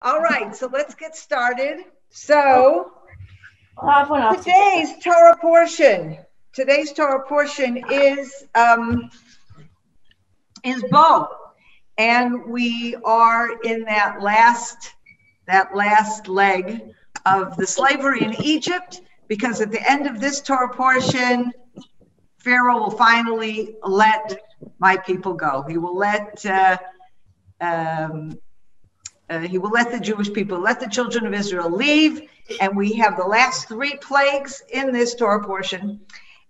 All right, so let's get started. So today's Torah portion is Bo, and we are in that last leg of the slavery in Egypt, because at the end of this Torah portion, Pharaoh will finally let my people go. He will let the Jewish people, let the children of Israel leave, and we have the last three plagues in this Torah portion.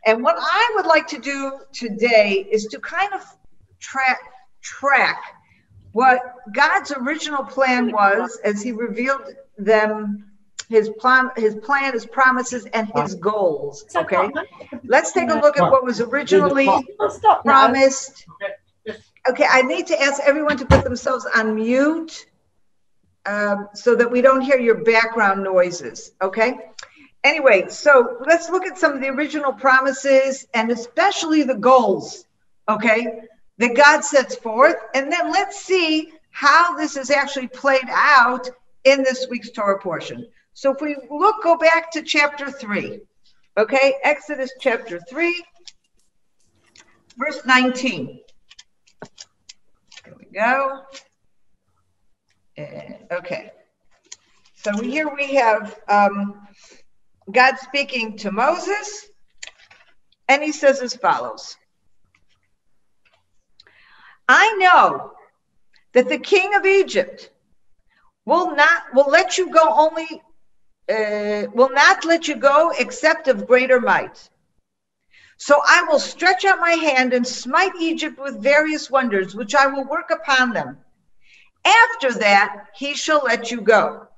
And what I would like to do today is to kind of track what God's original plan was as he revealed them, his plan, his promises, and his goals. Okay, let's take a look at what was originally promised. Okay, I need to ask everyone to put themselves on mute so that we don't hear your background noises, okay? Anyway, so let's look at some of the original promises and especially the goals, okay, that God sets forth. And then let's see how this is actually played out in this week's Torah portion. So if we go back to chapter 3, okay, Exodus chapter 3, verse 19. There we go. Okay. So here we have God speaking to Moses, and he says as follows. I know that the king of Egypt will not let you go except of greater might. So I will stretch out my hand and smite Egypt with various wonders, which I will work upon them. After that, he shall let you go.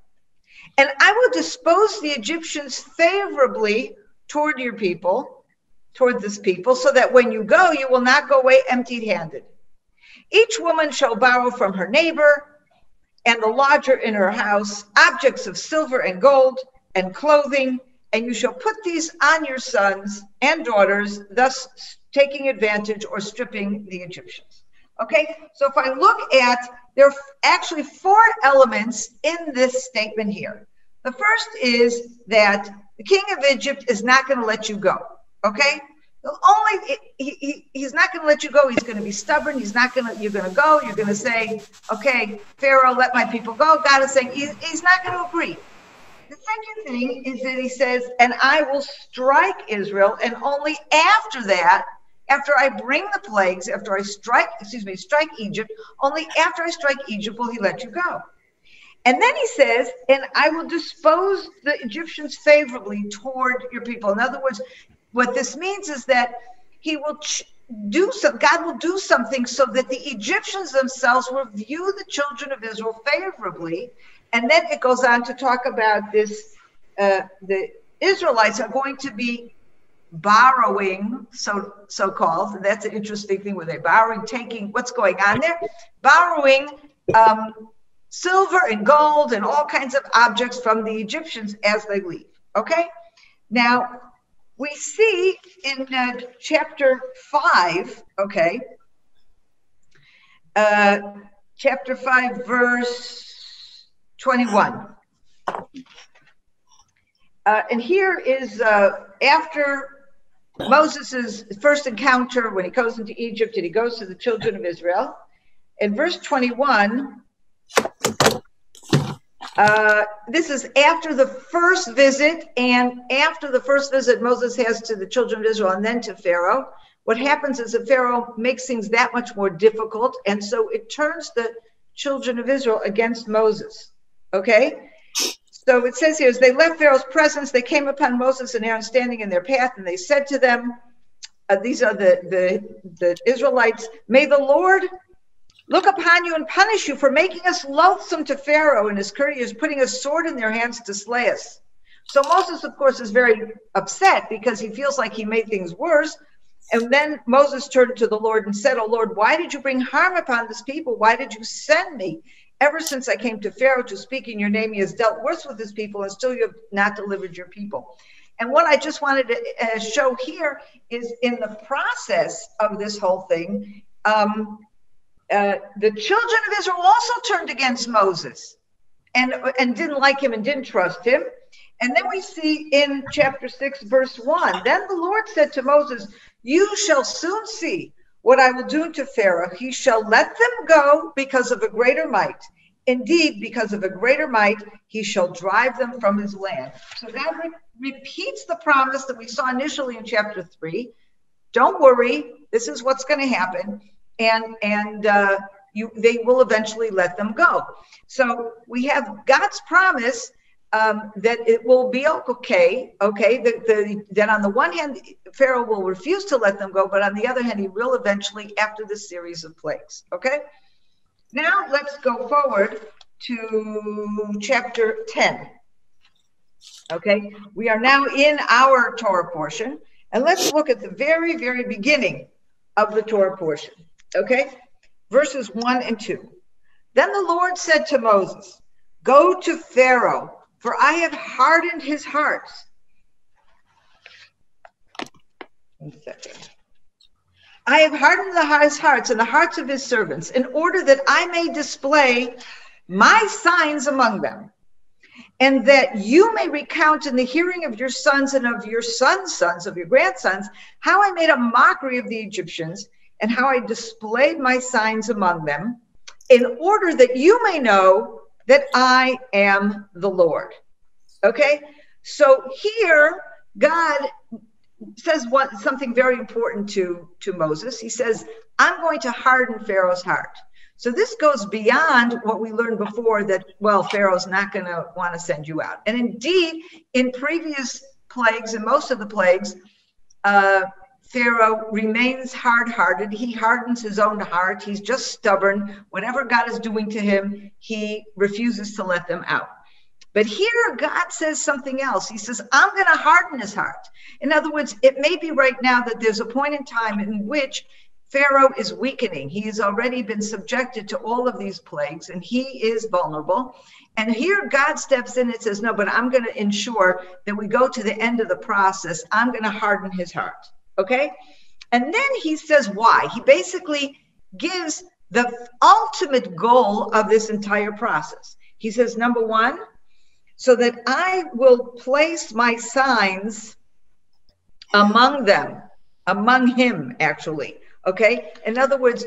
And I will dispose the Egyptians favorably toward this people, so that when you go, you will not go away empty-handed. Each woman shall borrow from her neighbor and the lodger in her house objects of silver and gold and clothing, and you shall put these on your sons and daughters, thus taking advantage or stripping the Egyptians. Okay, so if I look at, there are actually four elements in this statement here. The first is that the king of Egypt is not going to let you go, okay? He's not going to let you go. He's going to be stubborn. You're going to go. You're going to say, okay, Pharaoh, let my people go. God is saying he's not going to agree. The second thing is that he says, and I will strike Israel, and only after that, after I bring the plagues, after I strike Egypt, only after I strike Egypt will he let you go. And then he says, and I will dispose the Egyptians favorably toward your people. In other words, what this means is that he will God will do something so that the Egyptians themselves will view the children of Israel favorably. And then it goes on to talk about this, the Israelites are going to be borrowing, so-called, that's an interesting thing, where they're borrowing, taking, what's going on there? Borrowing silver and gold and all kinds of objects from the Egyptians as they leave, okay? Now, we see in chapter 5, okay, chapter 5, verse 21. And here is after Moses' first encounter when he goes into Egypt and he goes to the children of Israel. In verse 21, this is after the first visit, and after the first visit Moses has to the children of Israel and then to Pharaoh. What happens is that Pharaoh makes things that much more difficult, and so it turns the children of Israel against Moses, okay? So it says here, as they left Pharaoh's presence, they came upon Moses and Aaron standing in their path, and they said to them, these are the Israelites, may the Lord look upon you and punish you for making us loathsome to Pharaoh and his courtiers, putting a sword in their hands to slay us. So Moses, of course, is very upset because he feels like he made things worse. And then Moses turned to the Lord and said, "Oh Lord, why did you bring harm upon this people? Why did you send me? Ever since I came to Pharaoh to speak in your name, he has dealt worse with his people, and still you have not delivered your people." And what I just wanted to show here is in the process of this whole thing, the children of Israel also turned against Moses. and didn't like him and didn't trust him. And then we see in chapter 6, verse 1, then the Lord said to Moses, you shall soon see what I will do to Pharaoh. He shall let them go because of a greater might. Indeed, because of a greater might, he shall drive them from his land. So God repeats the promise that we saw initially in chapter 3. Don't worry, this is what's going to happen. And they will eventually let them go. So we have God's promise that it will be okay. That on the one hand, Pharaoh will refuse to let them go, but on the other hand, he will eventually after this series of plagues. Okay. Now let's go forward to chapter 10. Okay. We are now in our Torah portion, and let's look at the very, very beginning of the Torah portion. Okay. Verses 1 and 2. Then the Lord said to Moses, go to Pharaoh, for I have hardened his heart. 1 second. I have hardened his hearts and the hearts of his servants in order that I may display my signs among them, and that you may recount in the hearing of your sons and of your sons' sons, of your grandsons, how I made a mockery of the Egyptians and how I displayed my signs among them, in order that you may know that I am the Lord. Okay, so here God says something very important to Moses. He says, I'm going to harden Pharaoh's heart. So this goes beyond what we learned before that, well, Pharaoh's not going to want to send you out. And indeed, in previous plagues and most of the plagues, Pharaoh remains hard-hearted. He hardens his own heart. He's just stubborn. Whatever God is doing to him, he refuses to let them out. But here God says something else. He says, I'm going to harden his heart. In other words, it may be right now that there's a point in time in which Pharaoh is weakening. He has already been subjected to all of these plagues, and he is vulnerable. And here God steps in and says, no, but I'm going to ensure that we go to the end of the process. I'm going to harden his heart. Okay? And then he says why. He basically gives the ultimate goal of this entire process. He says, number one, so that I will place my signs among them, among him, actually. Okay? In other words,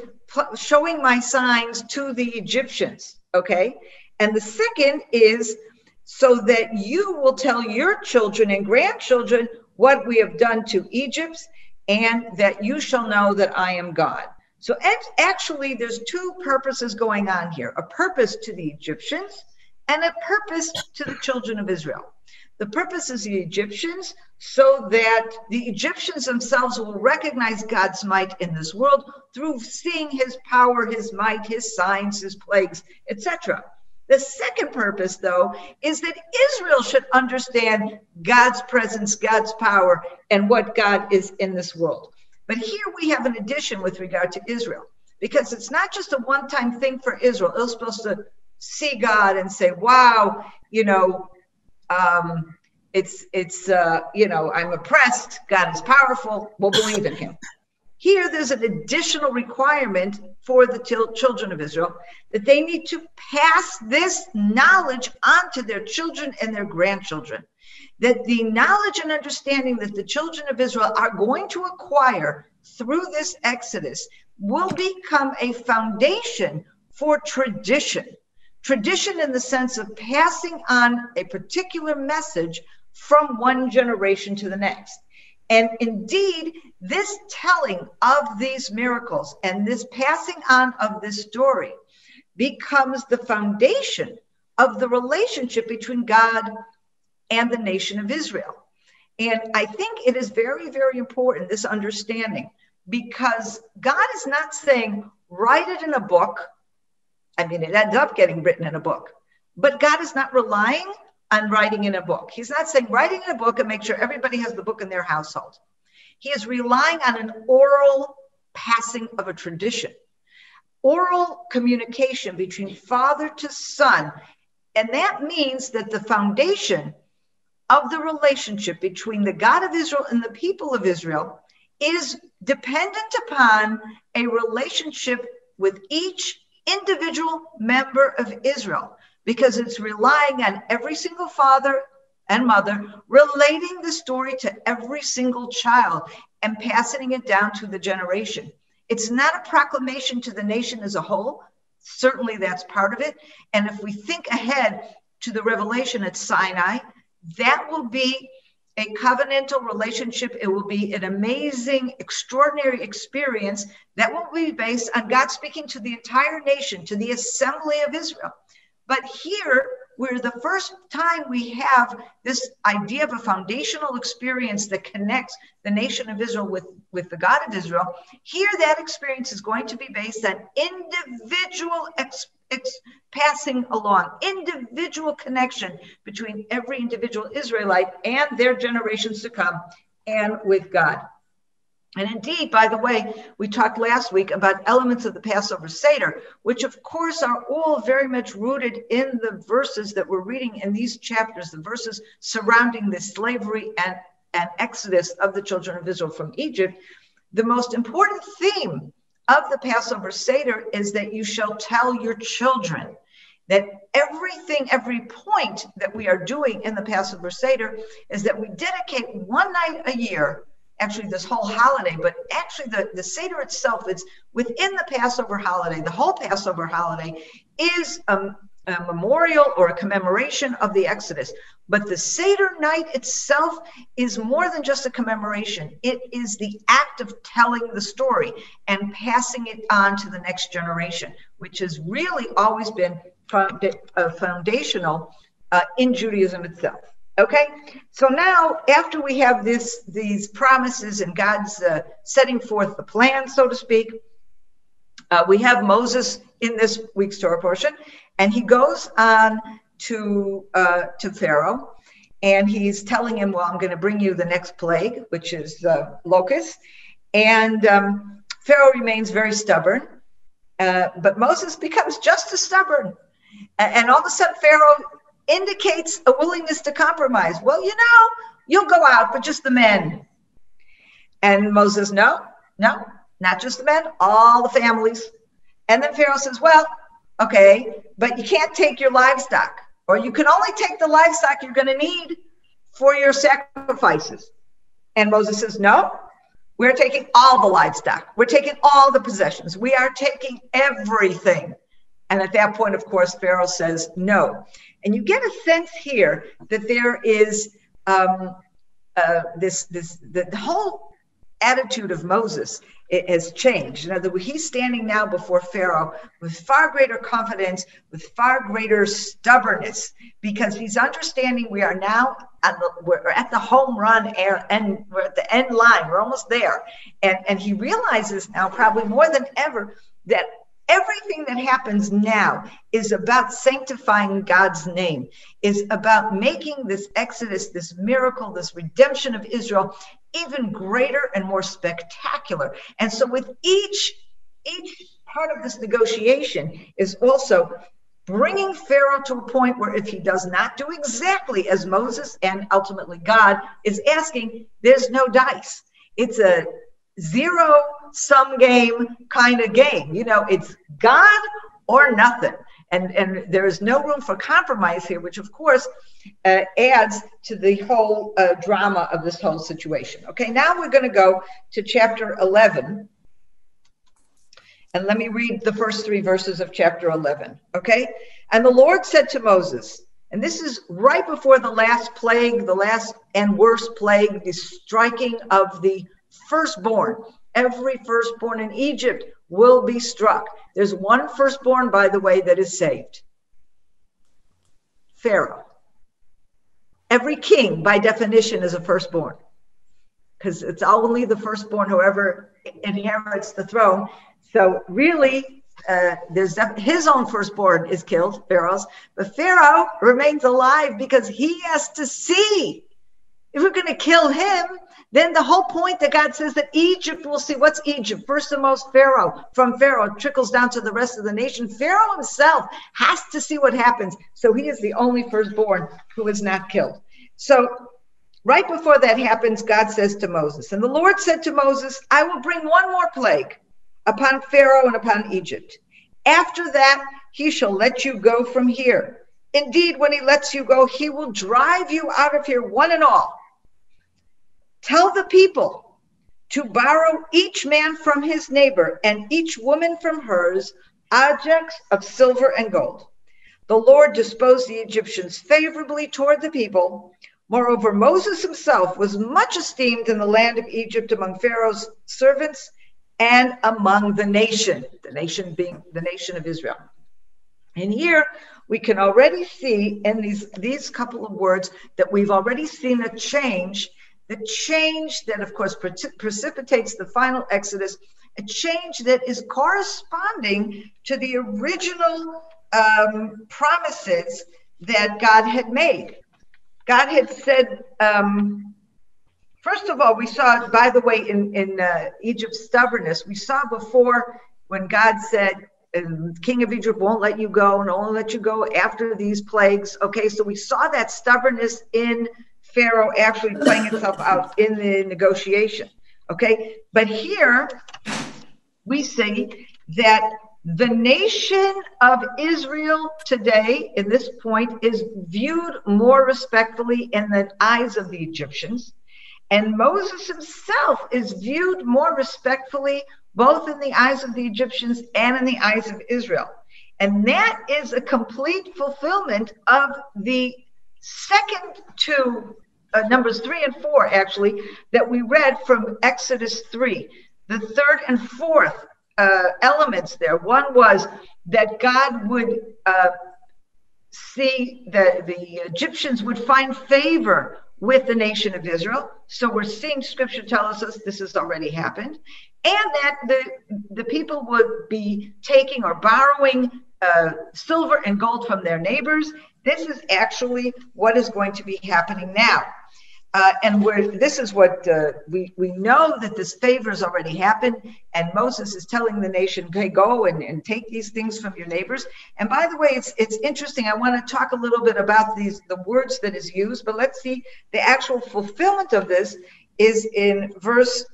showing my signs to the Egyptians. Okay? And the second is so that you will tell your children and grandchildren what we have done to Egypt, and that you shall know that I am God. So actually, there's two purposes going on here, a purpose to the Egyptians and a purpose to the children of Israel. The purpose is the Egyptians, so that the Egyptians themselves will recognize God's might in this world through seeing his power, his might, his signs, his plagues, etc. The second purpose, though, is that Israel should understand God's presence, God's power, and what God is in this world. But here we have an addition with regard to Israel, because it's not just a one-time thing for Israel. They're supposed to see God and say, wow, I'm oppressed. God is powerful. We'll believe in him. Here, there's an additional requirement for the children of Israel that they need to pass this knowledge on to their children and their grandchildren. That the knowledge and understanding that the children of Israel are going to acquire through this Exodus will become a foundation for tradition. Tradition in the sense of passing on a particular message from one generation to the next. And indeed, this telling of these miracles and this passing on of this story becomes the foundation of the relationship between God and the nation of Israel. And I think it is very, very important, this understanding, because God is not saying, write it in a book. I mean, it ends up getting written in a book, but God is not relying on writing in a book. He's not saying writing in a book and make sure everybody has the book in their household. He is relying on an oral passing of a tradition, oral communication between father to son. And that means that the foundation of the relationship between the God of Israel and the people of Israel is dependent upon a relationship with each individual member of Israel. because it's relying on every single father and mother relating the story to every single child and passing it down to the generation. It's not a proclamation to the nation as a whole. Certainly that's part of it. And if we think ahead to the revelation at Sinai, that will be a covenantal relationship. It will be an amazing, extraordinary experience that will be based on God speaking to the entire nation, to the assembly of Israel. But here, where the first time we have this idea of a foundational experience that connects the nation of Israel with the God of Israel, here that experience is going to be based on individual passing along, individual connection between every individual Israelite and their generations to come and with God. And indeed, by the way, we talked last week about elements of the Passover Seder, which of course are all very much rooted in the verses that we're reading in these chapters, the verses surrounding the slavery and exodus of the children of Israel from Egypt. The most important theme of the Passover Seder is that you shall tell your children. That everything, every point that we are doing in the Passover Seder is that we dedicate one night a year, actually this whole holiday, but actually the Seder itself is within the Passover holiday. The whole Passover holiday is a memorial or a commemoration of the Exodus. But the Seder night itself is more than just a commemoration. It is the act of telling the story and passing it on to the next generation, which has really always been foundational in Judaism itself. Okay, so now after we have these promises and God's setting forth the plan, so to speak, we have Moses in this week's Torah portion, and he goes on to Pharaoh, and he's telling him, well, I'm going to bring you the next plague, which is locusts, and Pharaoh remains very stubborn, but Moses becomes just as stubborn, and all of a sudden Pharaoh indicates a willingness to compromise. Well, you'll go out, but just the men. And Moses, no, not just the men, all the families. And then Pharaoh says, well, okay, but you can't take your livestock, or you can only take the livestock you're going to need for your sacrifices. And Moses says, no, we're taking all the livestock. We're taking all the possessions. We are taking everything. And at that point, of course, Pharaoh says no. And you get a sense here that there is the whole attitude of Moses has changed. In other words, he's standing now before Pharaoh with far greater confidence, with far greater stubbornness, because he's understanding we are now we're at the home run and we're at the end line. We're almost there. And he realizes now, probably more than ever, that everything that happens now is about sanctifying God's name, is about making this Exodus, this miracle, this redemption of Israel even greater and more spectacular. And so with each part of this negotiation is also bringing Pharaoh to a point where if he does not do exactly as Moses and ultimately God is asking, there's no dice. It's a zero-sum game kind of game. It's God or nothing. And there is no room for compromise here, which of course adds to the whole drama of this whole situation. Okay, now we're going to go to chapter 11. And let me read the first 3 verses of chapter 11. Okay, and the Lord said to Moses, and this is right before the last plague, the last and worst plague, the striking of the firstborn. Every firstborn in Egypt will be struck. There's one firstborn, by the way, that is saved. Pharaoh. Every king, by definition, is a firstborn, because it's only the firstborn, whoever inherits the throne. So really, his own firstborn is killed, Pharaoh's, but Pharaoh remains alive because he has to see. If we're going to kill him, then the whole point that God says that Egypt will see. What's Egypt? First and most Pharaoh. From Pharaoh, it trickles down to the rest of the nation. Pharaoh himself has to see what happens. So he is the only firstborn who is not killed. So right before that happens, God says to Moses, and the Lord said to Moses, I will bring one more plague upon Pharaoh and upon Egypt. After that, he shall let you go from here. Indeed, when he lets you go, he will drive you out of here, one and all. Tell the people to borrow each man from his neighbor and each woman from hers objects of silver and gold. The Lord disposed the Egyptians favorably toward the people. Moreover, Moses himself was much esteemed in the land of Egypt among Pharaoh's servants and among the nation being the nation of Israel. And here we can already see in these couple of words that we've already seen a change, the change that, of course, precipitates the final Exodus, a change that is corresponding to the original promises that God had made. God had said, first of all, we saw, by the way, in Egypt's stubbornness, we saw before when God said, King of Egypt won't let you go, and won't let you go after these plagues. Okay, so we saw that stubbornness in Pharaoh actually playing itself out in the negotiation. Okay, but here we see that the nation of Israel today, in this point, is viewed more respectfully in the eyes of the Egyptians. And Moses himself is viewed more respectfully both in the eyes of the Egyptians and in the eyes of Israel. And that is a complete fulfillment of the second two, Numbers 3 and 4, actually, that we read from Exodus 3. The third and fourth elements there. One was that God would see that the Egyptians would find favor with the nation of Israel. So we're seeing scripture tells us this has already happened, and that the people would be taking or borrowing silver and gold from their neighbors. This is actually what is going to be happening now. And this is what we know, that this favor has already happened, and Moses is telling the nation, okay, go and take these things from your neighbors. And by the way, it's interesting. I want to talk a little bit about the words that is used, but let's see, the actual fulfillment of this is in verse,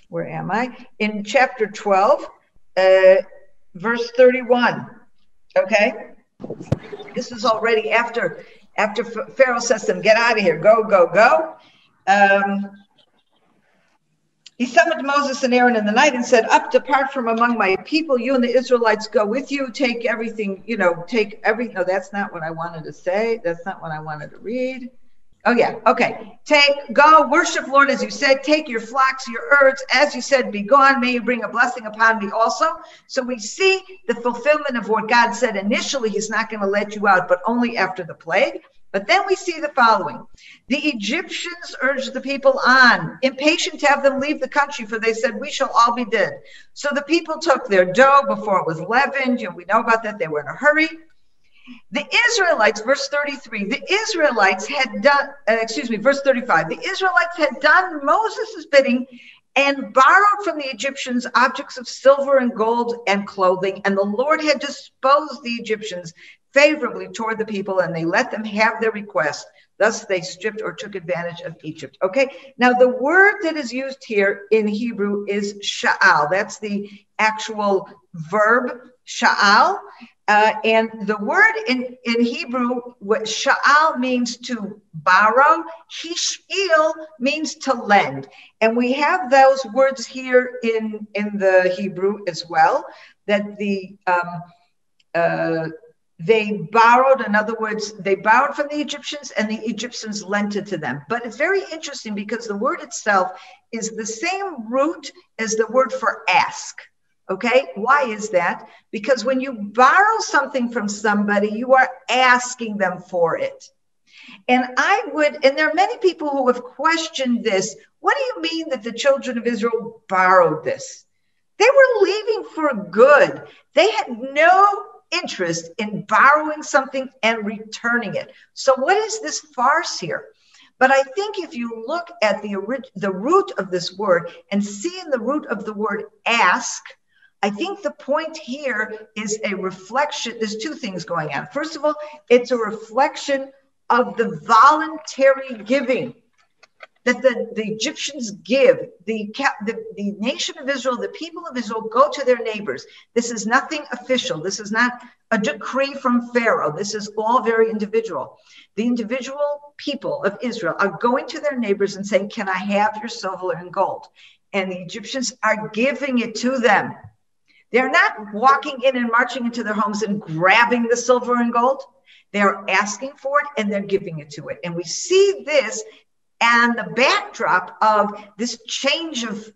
where am I? In chapter 12, verse 31, okay? This is already after Pharaoh says to them, get out of here, go, go, go. He summoned Moses and Aaron in the night and said, up, depart from among my people. You and the Israelites go with you. Take everything, take everything. No, that's not what I wanted to say. That's not what I wanted to read. Oh, yeah. Okay. Go, worship Lord, as you said. Take your flocks, your herds, as you said, be gone. May you bring a blessing upon me also. So we see the fulfillment of what God said initially. He's not going to let you out, but only after the plague. But then we see the following. The Egyptians urged the people on, impatient to have them leave the country, for they said, we shall all be dead. So the people took their dough before it was leavened. We know about that. They were in a hurry. The Israelites, verse 33, the Israelites had done, verse 35, the Israelites had done Moses' bidding and borrowed from the Egyptians objects of silver and gold and clothing. And the Lord had disposed the Egyptians favorably toward the people, and they let them have their request. Thus they stripped or took advantage of Egypt. Okay, now the word that is used here in Hebrew is sha'al. That's the actual verb, sha'al. And the word in Hebrew, what sha'al means to borrow, hish'il means to lend. And we have those words here in the Hebrew as well, that they borrowed, in other words, they borrowed from the Egyptians and the Egyptians lent it to them. But it's very interesting because the word itself is the same root as the word for ask. Okay, why is that? Because when you borrow something from somebody, you are asking them for it. And there are many people who have questioned this. What do you mean that the children of Israel borrowed this? They were leaving for good. They had no interest in borrowing something and returning it. So what is this farce here? But I think if you look at the root of this word and see in the root of the word ask, I think the point here is a reflection. There's two things going on. First of all, it's a reflection of the voluntary giving that the Egyptians give, the nation of Israel, the people of Israel go to their neighbors. This is nothing official. This is not a decree from Pharaoh. This is all very individual. The individual people of Israel are going to their neighbors and saying, can I have your silver and gold? And the Egyptians are giving it to them. They're not walking in and marching into their homes and grabbing the silver and gold. They're asking for it and they're giving it to it. And we see this and the backdrop of this change of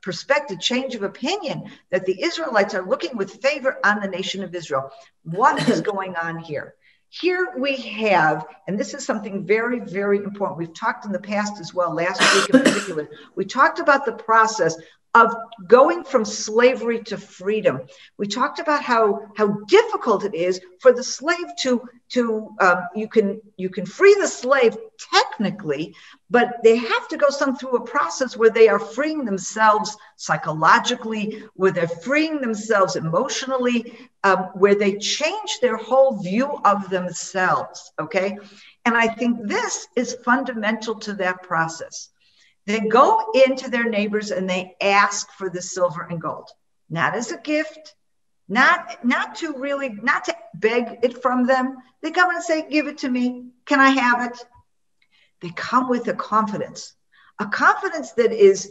perspective, change of opinion, that the Israelites are looking with favor on the nation of Israel. What is going on here? Here we have, and this is something very, very important. We've talked in the past as well, last week in particular. We talked about the process of going from slavery to freedom. We talked about how difficult it is for the slave you can free the slave technically, but they have to go through a process where they are freeing themselves psychologically, where they're freeing themselves emotionally, where they change their whole view of themselves, okay? And I think this is fundamental to that process. They go into their neighbors and they ask for the silver and gold, not as a gift, not to beg it from them. They come and say, give it to me. Can I have it? They come with a confidence that is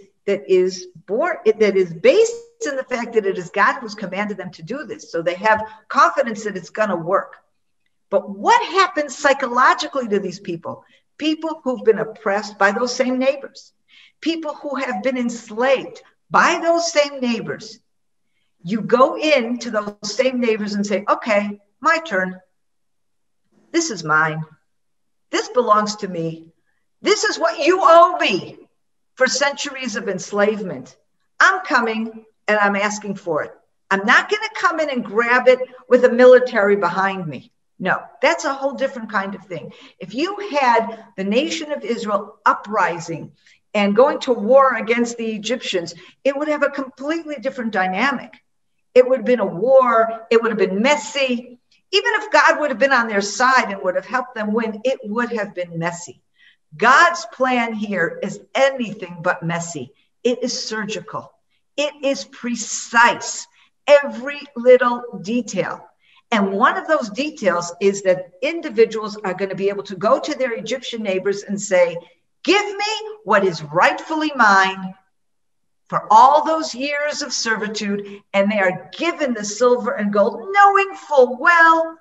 based in the fact that it is God who's commanded them to do this. So they have confidence that it's going to work. But what happens psychologically to these people? People who've been oppressed by those same neighbors. People who have been enslaved by those same neighbors. You go into those same neighbors and say, okay, my turn. This is mine. This belongs to me. This is what you owe me for centuries of enslavement. I'm coming and I'm asking for it. I'm not going to come in and grab it with a military behind me. No, that's a whole different kind of thing. If you had the nation of Israel uprising and going to war against the Egyptians, it would have a completely different dynamic. It would have been a war. It would have been messy. Even if God would have been on their side and would have helped them win, it would have been messy. God's plan here is anything but messy. It is surgical. It is precise. Every little detail. And one of those details is that individuals are going to be able to go to their Egyptian neighbors and say, give me what is rightfully mine for all those years of servitude. And they are given the silver and gold, knowing full well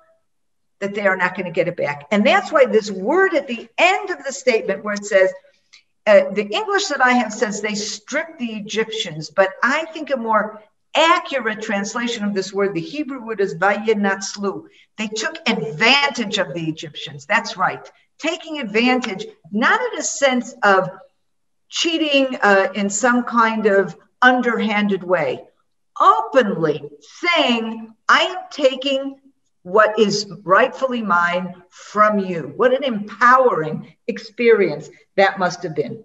that they are not going to get it back. And that's why this word at the end of the statement where it says, the English that I have says they stripped the Egyptians, but I think a more accurate translation of this word, the Hebrew word is vayinatzlu. They took advantage of the Egyptians. That's right. Taking advantage, not in a sense of cheating in some kind of underhanded way, openly saying, I am taking what is rightfully mine from you. What an empowering experience that must have been.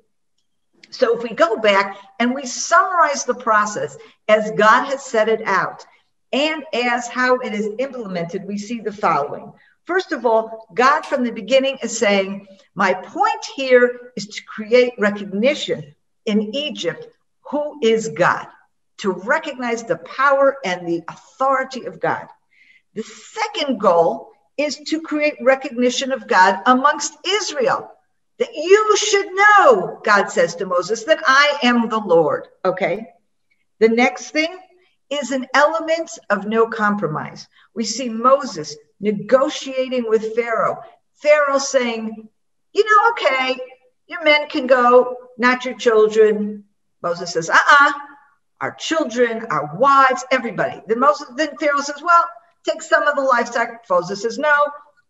So if we go back and we summarize the process as God has set it out and as how it is implemented, we see the following. First of all, God from the beginning is saying, my point here is to create recognition in Egypt who is God, to recognize the power and the authority of God. The second goal is to create recognition of God amongst Israel. That you should know, God says to Moses, that I am the Lord, okay? The next thing is an element of no compromise. We see Moses negotiating with Pharaoh. Pharaoh saying, okay, your men can go, not your children. Moses says, our children, our wives, everybody. Then Pharaoh says, well, take some of the livestock. Moses says, no,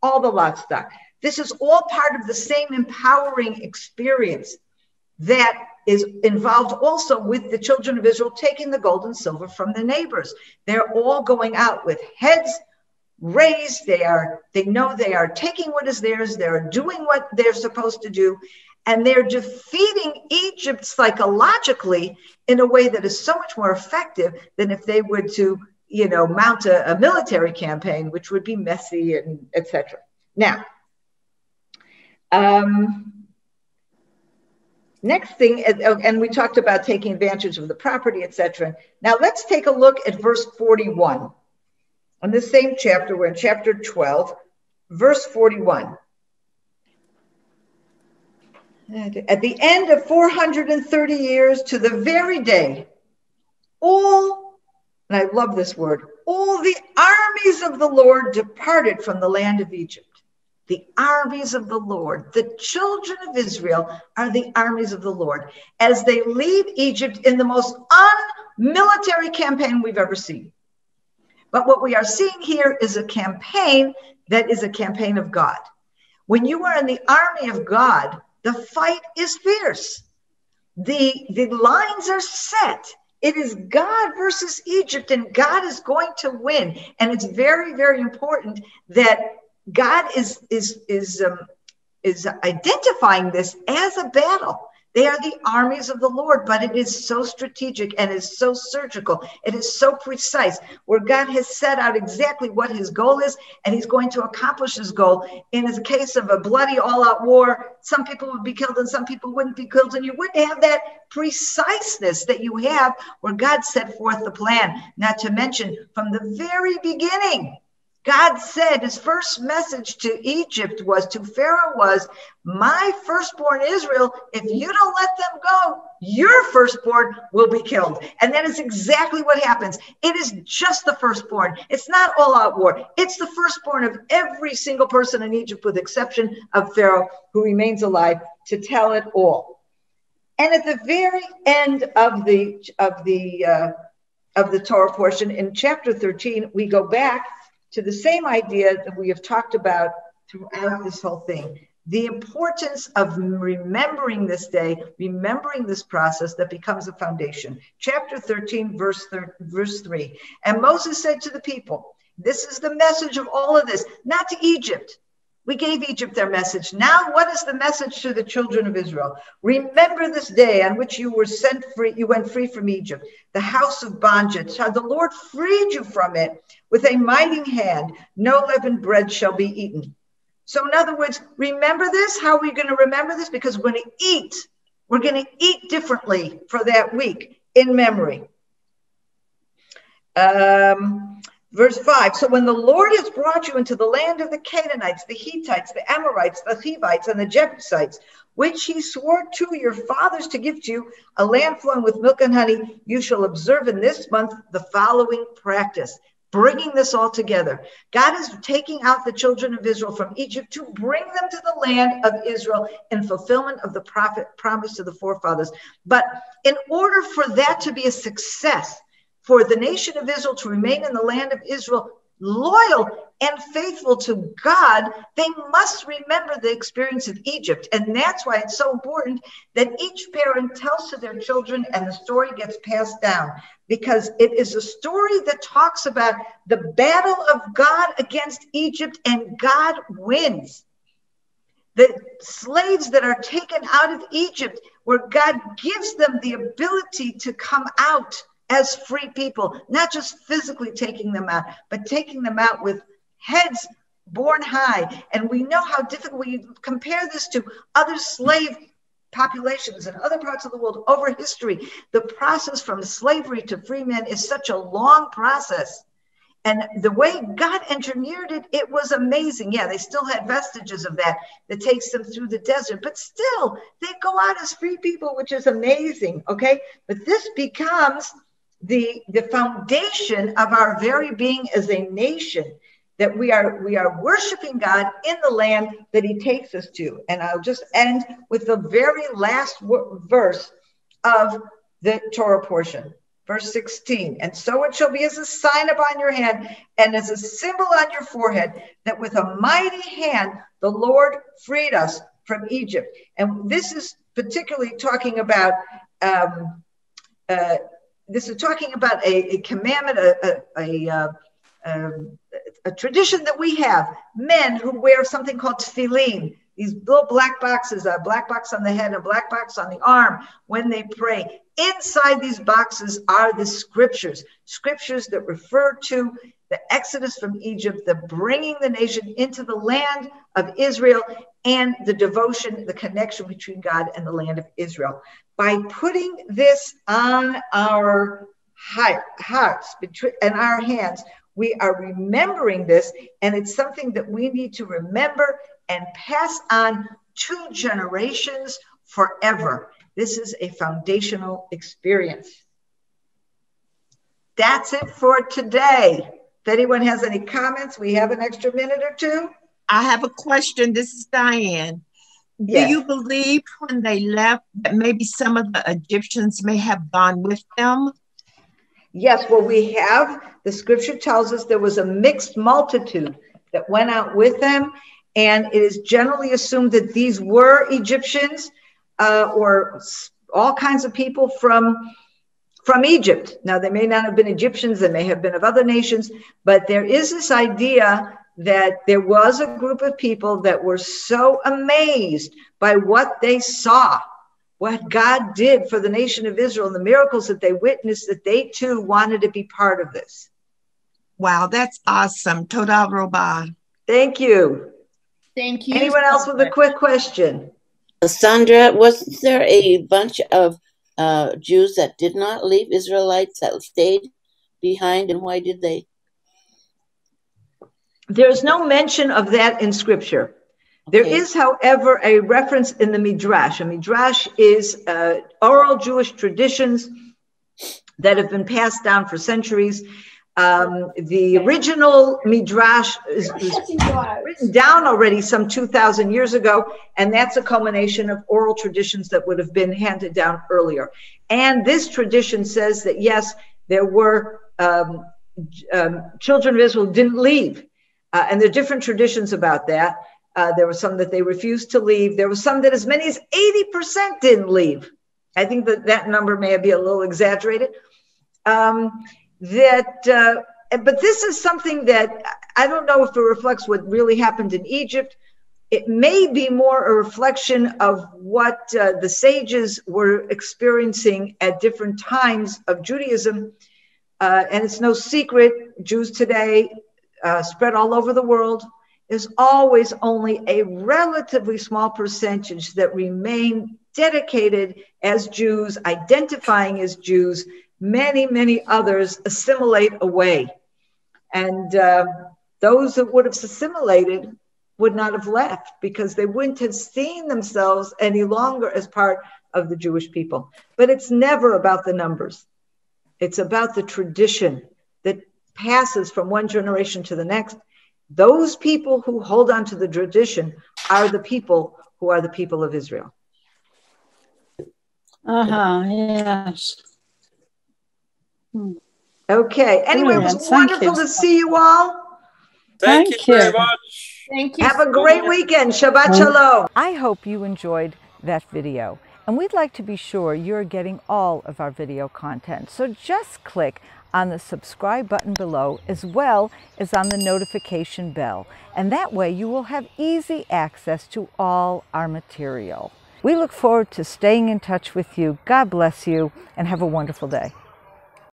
all the livestock. This is all part of the same empowering experience that is involved also with the children of Israel taking the gold and silver from the neighbors. They're all going out with heads raised. They know they are taking what is theirs. They're doing what they're supposed to do. And they're defeating Egypt psychologically in a way that is so much more effective than if they were to, mount a military campaign, which would be messy and etc. Now, Next thing, and we talked about taking advantage of the property, etc. Now let's take a look at verse 41. On the same chapter, we're in chapter 12, verse 41. At the end of 430 years, to the very day, all, and I love this word, all the armies of the Lord departed from the land of Egypt. The armies of the Lord, the children of Israel are the armies of the Lord as they leave Egypt in the most unmilitary campaign we've ever seen. But what we are seeing here is a campaign that is a campaign of God. When you are in the army of God, the fight is fierce. The lines are set. It is God versus Egypt, and God is going to win. And it's very, very important that God is identifying this as a battle. They are the armies of the Lord, but it is so strategic and is so surgical. It is so precise, where God has set out exactly what his goal is, and he's going to accomplish his goal. In the case of a bloody all-out war, some people would be killed and some people wouldn't be killed, and you wouldn't have that preciseness that you have where God set forth the plan. Not to mention, from the very beginning, God said his first message to Egypt was, to Pharaoh was, my firstborn Israel, if you don't let them go, your firstborn will be killed. And that is exactly what happens. It is just the firstborn. It's not all out war. It's the firstborn of every single person in Egypt, with the exception of Pharaoh, who remains alive to tell it all. And at the very end of the Torah portion, in chapter 13, we go back to the same idea that we have talked about throughout this whole thing. The importance of remembering this day, remembering this process that becomes a foundation. Chapter 13, verse 3. And Moses said to the people, this is the message of all of this, not to Egypt. We gave Egypt their message. Now, what is the message to the children of Israel? Remember this day on which you were set free, you went free from Egypt, the house of bondage. How the Lord freed you from it with a mighty hand. No leavened bread shall be eaten. So in other words, remember this. How are we going to remember this? Because we're going to eat. We're going to eat differently for that week in memory. Verse 5, so when the Lord has brought you into the land of the Canaanites, the Hittites, the Amorites, the Hivites, and the Jebusites, which he swore to your fathers to give to you, a land flowing with milk and honey, you shall observe in this month the following practice. Bringing this all together. God is taking out the children of Israel from Egypt to bring them to the land of Israel in fulfillment of the prophet promise to the forefathers. But in order for that to be a success, for the nation of Israel to remain in the land of Israel, loyal and faithful to God, they must remember the experience of Egypt. And that's why it's so important that each parent tells to their children and the story gets passed down, because it is a story that talks about the battle of God against Egypt, and God wins. The slaves that are taken out of Egypt, where God gives them the ability to come out as free people, not just physically taking them out, but taking them out with heads born high. And we know how difficult, we compare this to other slave populations in other parts of the world over history. The process from slavery to free men is such a long process. And the way God engineered it, it was amazing. Yeah, they still had vestiges of that takes them through the desert, but still they go out as free people, which is amazing, okay? But this becomes the foundation of our very being as a nation, that we are worshiping God in the land that he takes us to. And I'll just end with the very last verse of the Torah portion, verse 16. And so it shall be as a sign upon your hand and as a symbol on your forehead, that with a mighty hand the Lord freed us from Egypt. And this is particularly talking about a commandment, a tradition that we have. Men who wear something called tefillin, these little black boxes, a black box on the head, a black box on the arm, when they pray. Inside these boxes are the scriptures that refer to the exodus from Egypt, the bringing the nation into the land of Israel, and the devotion, the connection between God and the land of Israel. By putting this on our hearts and our hands, we are remembering this, and it's something that we need to remember and pass on 2 generations forever. This is a foundational experience. That's it for today. If anyone has any comments, we have an extra minute or 2. I have a question. This is Diane. Yes. Do you believe when they left that maybe some of the Egyptians may have gone with them? Yes, well, we have, the scripture tells us there was a mixed multitude that went out with them, and it is generally assumed that these were Egyptians or all kinds of people from Egypt. Now, they may not have been Egyptians, they may have been of other nations, but there is this idea that there was a group of people that were so amazed by what they saw, what God did for the nation of Israel, and the miracles that they witnessed, that they too wanted to be part of this. Wow, that's awesome. Toda Rabah. Thank you. Thank you. Anyone else with a quick question? Sondra, wasn't there a bunch of Jews that did not leave, Israelites that stayed behind, and why did they? There's no mention of that in scripture. There is, however, a reference in the Midrash. A Midrash is oral Jewish traditions that have been passed down for centuries. The original Midrash is written down already some 2,000 years ago, and that's a culmination of oral traditions that would have been handed down earlier. And this tradition says that, yes, there were children of Israel who didn't leave. And there are different traditions about that. There were some that they refused to leave. There were some that as many as 80% didn't leave. I think that number may be a little exaggerated. But this is something that I don't know if it reflects what really happened in Egypt. It may be more a reflection of what the sages were experiencing at different times of Judaism. And it's no secret, Jews today spread all over the world. There's always only a relatively small percentage that remain dedicated as Jews, identifying as Jews. Many, many others assimilate away. And those that would have assimilated would not have left because they wouldn't have seen themselves any longer as part of the Jewish people. But it's never about the numbers. It's about the tradition that passes from one generation to the next. Those people who hold on to the tradition are the people who are the people of Israel. Yes. Okay. Anyway, it was wonderful to see you all. Thank you very much. Thank you. Have a great weekend. Shabbat Shalom. I hope you enjoyed that video. And we'd like to be sure you're getting all of our video content. So just click on the subscribe button below as well as on the notification bell. And that way you will have easy access to all our material. We look forward to staying in touch with you. God bless you and have a wonderful day.